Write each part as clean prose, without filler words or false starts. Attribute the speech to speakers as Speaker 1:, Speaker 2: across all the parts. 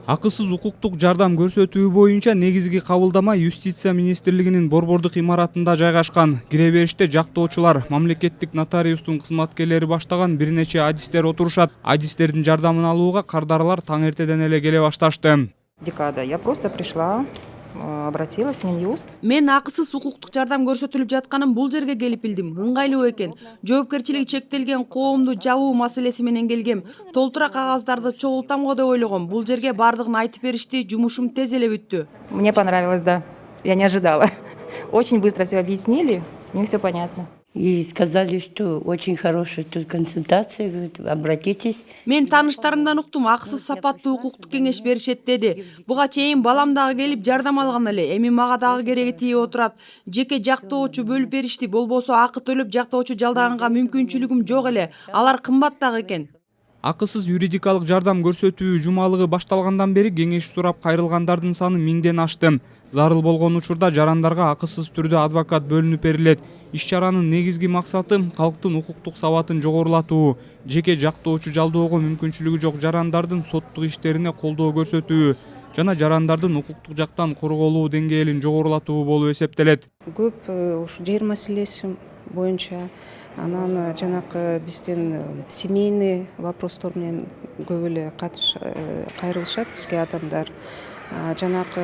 Speaker 1: Акысыз укуктук жардам көрсөтүү боюнча негизги кабылдама Юстиция министрлигинин борбордук имаратында жайгашкан. Кире бериште жактоочулар, мамлекеттик нотариустун кызматкерлери баштаган бир нече адистер отурушат. Адистердин жардамын алууга кардарлар таң эртеден эле келе башташты.
Speaker 2: Декада. Я просто пришла, обратилась в Минюст.
Speaker 3: Мен акысыз укуктук жардам көрсөтүлүп жатканын бул жерге келип билдим. Ыңгайлуу экен. Жоопкерчилиги чектелген коомду жабуу маселеси менен келгем. Толтура кагаздарды чогултам го деп ойлогом. Бул жерге бардыгын айтып беришти, жумушум тез эле бүттү.
Speaker 2: Мне понравилось, да. Я не ожидала. Очень быстро все объяснили, мне все понятно.
Speaker 4: И сказали, что очень хорошая тут консультация, говорит, обратитесь.
Speaker 3: Мен тааныштарымдан уктум, акысыз сапаттуу укуктук кеңеш беришет деди. Буга чейин балам дагы келип жардам алган эле. Эми мага дагы кереги тиеп отурат. Жеке жактоочу бөлүп беришти. Болбосо акы төлөп жактоочу жалдаганга мүмкүнчүлүгүм жок эле. Алар кымбат дагы экен.
Speaker 1: Акысыз юридикалык жардам көрсөтүү жумалыгы башталгандан бери кеңеш сурап кайрылгандардын саны 1000ден ашты. Зарыл болгон учурда жарандарга акысыз түрдө адвокат бөлүнүп берилет. Иш-чаранын негизги максаты калктын укуктук сабатын жогорулатуу, жеке жактоочу жалдоого мүмкүнчүлүгү жок жарандардын соттук иштерине колдоо көрсөтүү жана жарандардын укуктук жактан корголуу деңгээлин жогорулатуу болуп эсептелет.
Speaker 5: Көп ушу жер маселеси боюнча анан жанакы биздин семейный вопростор менен көп эле кайрылышат бизге адамдар. Жанакы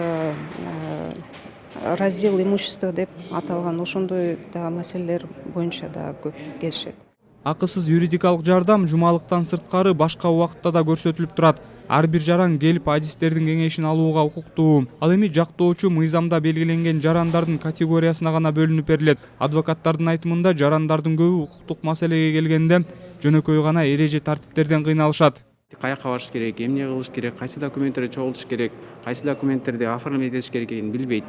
Speaker 5: раздел имущества деп аталган ошондой да маселелер боюнча да көп келишет.
Speaker 1: Акысыз юридикалык жардам жумалыктан сырткары башка убакытта да көрсөтүлүп турат. Ар бир жаран келип адистердин кеңешин алууга укуктуу. Ал эми жактоочу мыйзамда белгиленген жарандардын категориясына гана бөлүнүп берилет. Адвокаттардын айтымында жарандардын көбү укуктук маселеге келгенде жөнөкөй гана эреже тартиптерден кыйналышат.
Speaker 6: Каяка барыш керек, эмне кылыш керек, кайсы документтерди чогултуш керек, кайсы документтерди оформить этиш керек экенин билбейт.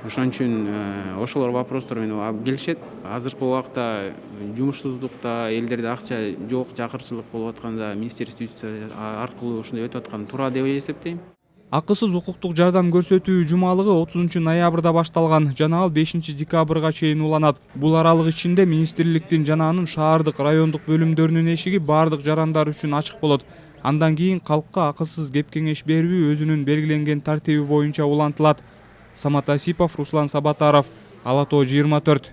Speaker 6: Ошон үчүн ошолор вопростор менен келишет. Азыркы убакта жумушсуздукта, элдерде акча жок, жакырчылык болуп атканда министерство юстиция аркылуу ушундай өтүп аткан туура деп эсептейм.
Speaker 1: Акысыз укуктук жардам көрсөтүү жумалыгы 30-ноябрда башталган жана ал 5-декабрга чейин уланат. Бул аралык ичинде министрликтин жана анын шаардык, райондук бөлүмдөрүнүн эшиги бардык жарандар үчүн ачык болот. Андан кийин калкка акысыз кеп кеңеш берүү өзүнүн белгиленген тартиби боюнча улантылат. Самат Асипов, Руслан Сабатаров, Ала Тоо 24.